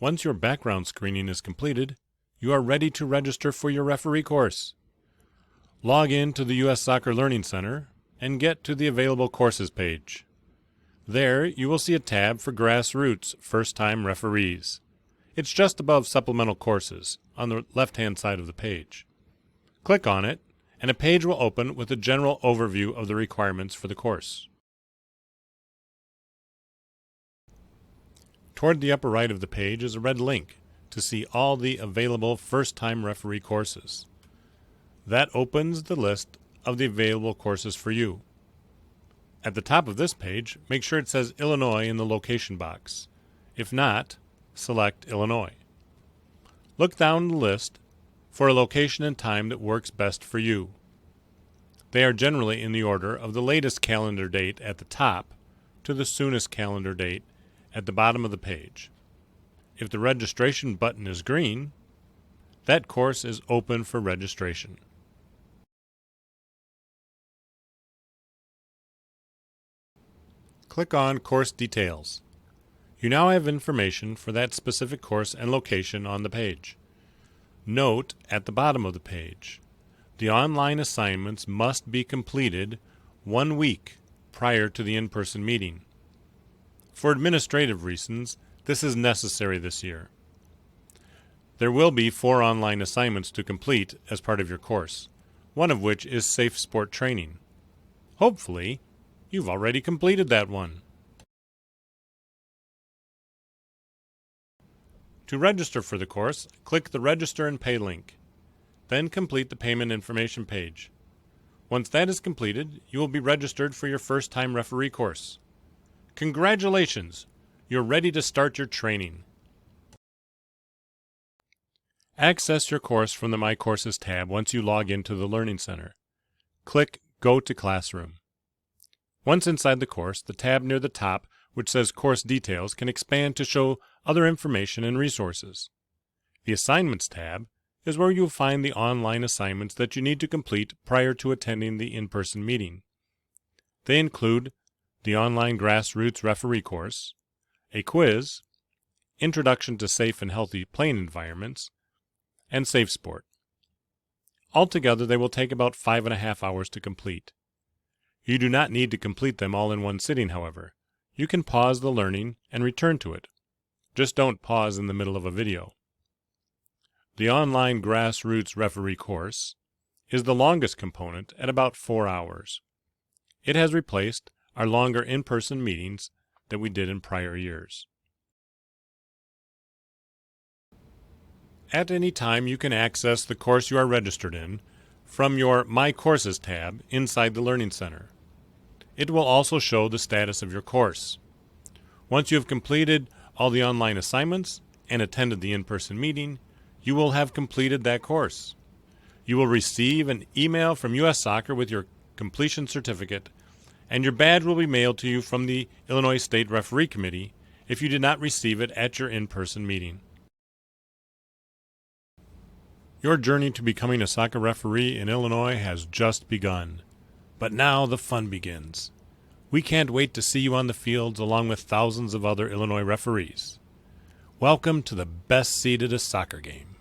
Once your background screening is completed, you are ready to register for your referee course. Log in to the U.S. Soccer Learning Center and get to the Available Courses page. There, you will see a tab for Grassroots First-Time Referees. It's just above Supplemental Courses on the left-hand side of the page. Click on it, and a page will open with a general overview of the requirements for the course. Toward the upper right of the page is a red link to see all the available first-time referee courses. That opens the list of the available courses for you. At the top of this page, make sure it says Illinois in the location box. If not, select Illinois. Look down the list for a location and time that works best for you. They are generally in the order of the latest calendar date at the top to the soonest calendar date at the bottom of the page. If the registration button is green, that course is open for registration. Click on Course Details. You now have information for that specific course and location on the page. Note at the bottom of the page, the online assignments must be completed 1 week prior to the in-person meeting. For administrative reasons, this is necessary this year. There will be 4 online assignments to complete as part of your course, one of which is Safe Sport Training. Hopefully, you've already completed that one. To register for the course, click the Register and Pay link. Then complete the payment information page. Once that is completed, you will be registered for your first-time referee course. Congratulations! You're ready to start your training. Access your course from the My Courses tab once you log into the Learning Center. Click Go to Classroom. Once inside the course, the tab near the top, which says Course Details, can expand to show other information and resources. The Assignments tab is where you'll find the online assignments that you need to complete prior to attending the in-person meeting. They include the online Grassroots Referee course, a quiz, Introduction to Safe and Healthy Playing Environments, and Safe Sport. Altogether, they will take about 5.5 hours to complete. You do not need to complete them all in one sitting, however. You can pause the learning and return to it. Just don't pause in the middle of a video. The online Grassroots Referee course is the longest component at about 4 hours. It has replaced our longer in-person meetings that we did in prior years. At any time, you can access the course you are registered in from your My Courses tab inside the Learning Center. It will also show the status of your course. Once you have completed all the online assignments and attended the in-person meeting, you will have completed that course. You will receive an email from U.S. Soccer with your completion certificate, and your badge will be mailed to you from the Illinois State Referee Committee if you did not receive it at your in-person meeting. Your journey to becoming a soccer referee in Illinois has just begun. But now the fun begins. We can't wait to see you on the fields along with thousands of other Illinois referees. Welcome to the best seat at a soccer game.